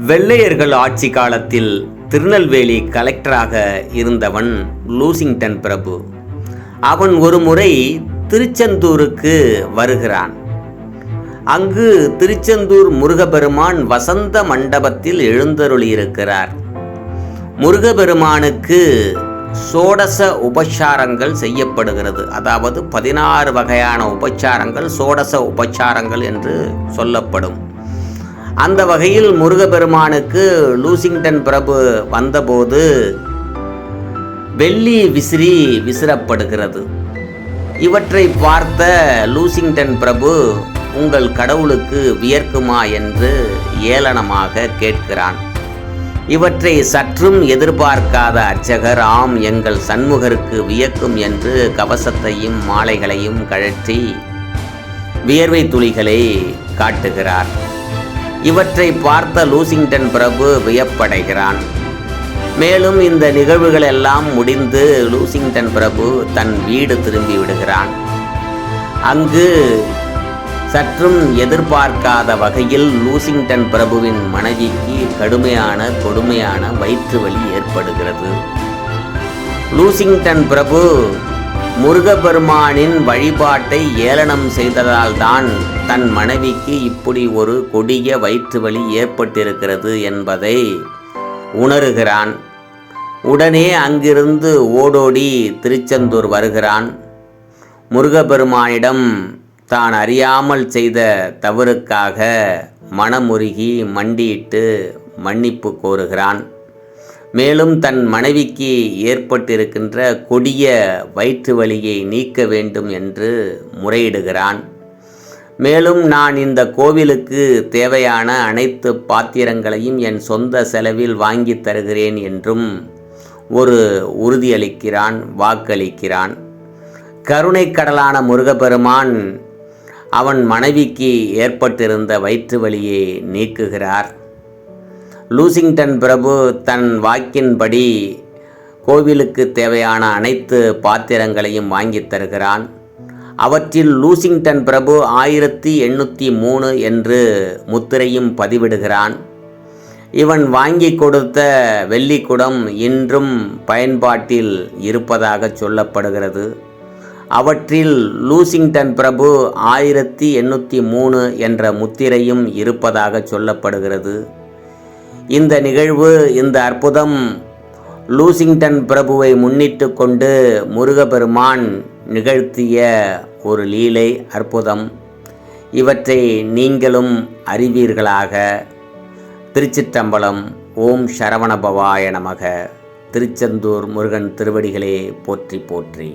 வெள்ளையர்கள் ஆட்சி காலத்தில் திருநெல்வேலி கலெக்டராக இருந்தவன் லூசிங்டன் பிரபு. அவன் ஒரு முறை திருச்செந்தூருக்கு வருகிறான். அங்கு திருச்செந்தூர் முருகப்பெருமான் வசந்த மண்டபத்தில் எழுந்தருளியிருக்கிறார். முருகப்பெருமானுக்கு சோடச உபச்சாரங்கள் செய்யப்படுகிறது. அதாவது 16 வகையான உபச்சாரங்கள் சோடச உபச்சாரங்கள் என்று சொல்லப்படும். அந்த வகையில் முருகப்பெருமானுக்கு லூசிங்டன் பிரபு வந்தபோது வெள்ளி விசிறி விசிறப்படுகிறது. இவற்றை பார்த்த லூசிங்டன் பிரபு, உங்கள் கடவுளுக்கு வியர்க்குமா என்று ஏளனமாக கேட்கிறான். இவற்றை சற்றும் எதிர்பார்க்காத அர்ச்சகர், ஆம், எங்கள் சண்முகருக்கு வியக்கும் என்று கவசத்தையும் மாலைகளையும் கழற்றி வியர்வை துளிகளை காட்டுகிறார். இவற்றை பார்த்த லூசிங்டன் பிரபு வியப்படைகிறான். மேலும் இந்த நிகழ்வுகள் எல்லாம் முடிந்து லூசிங்டன் பிரபு தன் வீடு திரும்பி விடுகிறான். அங்கு சற்றும் எதிர்பார்க்காத வகையில் லூசிங்டன் பிரபுவின் மனைவிக்கு கொடுமையான வயிற்று வலி ஏற்படுகிறது. லூசிங்டன் பிரபு முருகப்பெருமானின் வழிபாட்டை ஏளனம் செய்ததால் தான் தன் மனைவிக்கு இப்படி ஒரு கொடிய வயிற்று வலி ஏற்பட்டிருக்கிறது என்பதை உணர்கிறான். உடனே அங்கிருந்து ஓடோடி திருச்செந்தூர் வருகிறான். முருகப்பெருமானிடம் தான் அறியாமல் செய்த தவறுக்காக மனமுருகி மண்டியிட்டு மன்னிப்பு கோருகிறான். மேலும் தன் மனைவிக்கு ஏற்பட்டிருக்கின்ற கொடிய வயிற்று வலியை நீக்க வேண்டும் என்று முறையிடுகிறான். மேலும் நான் இந்த கோவிலுக்கு தேவையான அனைத்து பாத்திரங்களையும் என் சொந்த செலவில் வாங்கி தருகிறேன் என்றும் ஒரு உறுதியளிக்கிறான், வாக்களிக்கிறான். கருணை கடலான முருகப்பெருமான் அவன் மனைவிக்கு ஏற்பட்டிருந்த வயிற்று வலியை நீக்குகிறார். லூசிங்டன் பிரபு தன் வாக்கின்படி கோவிலுக்கு தேவையான அனைத்து பாத்திரங்களையும் வாங்கி தருகிறான். அவற்றில் லூசிங்டன் பிரபு 1803 என்று முத்திரையும் பதிவிடுகிறான். இவன் வாங்கி கொடுத்த வெள்ளிக்குடம் இன்றும் பயன்பாட்டில் இருப்பதாக சொல்லப்படுகிறது. அவற்றில் லூசிங்டன் பிரபு 1803 என்ற முத்திரையும் இருப்பதாக சொல்லப்படுகிறது. இந்த நிகழ்வு, இந்த அற்புதம் லூசிங்டன் பிரபுவை முன்னிட்டு கொண்டு முருகப்பெருமான் நிகழ்த்திய ஒரு லீலை, அற்புதம். இவற்றை நீங்களும் அறிவீர்களாக. திருச்சிற்றம்பலம். ஓம் சரவணபவாய நமக. திருச்செந்தூர் முருகன் திருவடிகளே போற்றி போற்றி.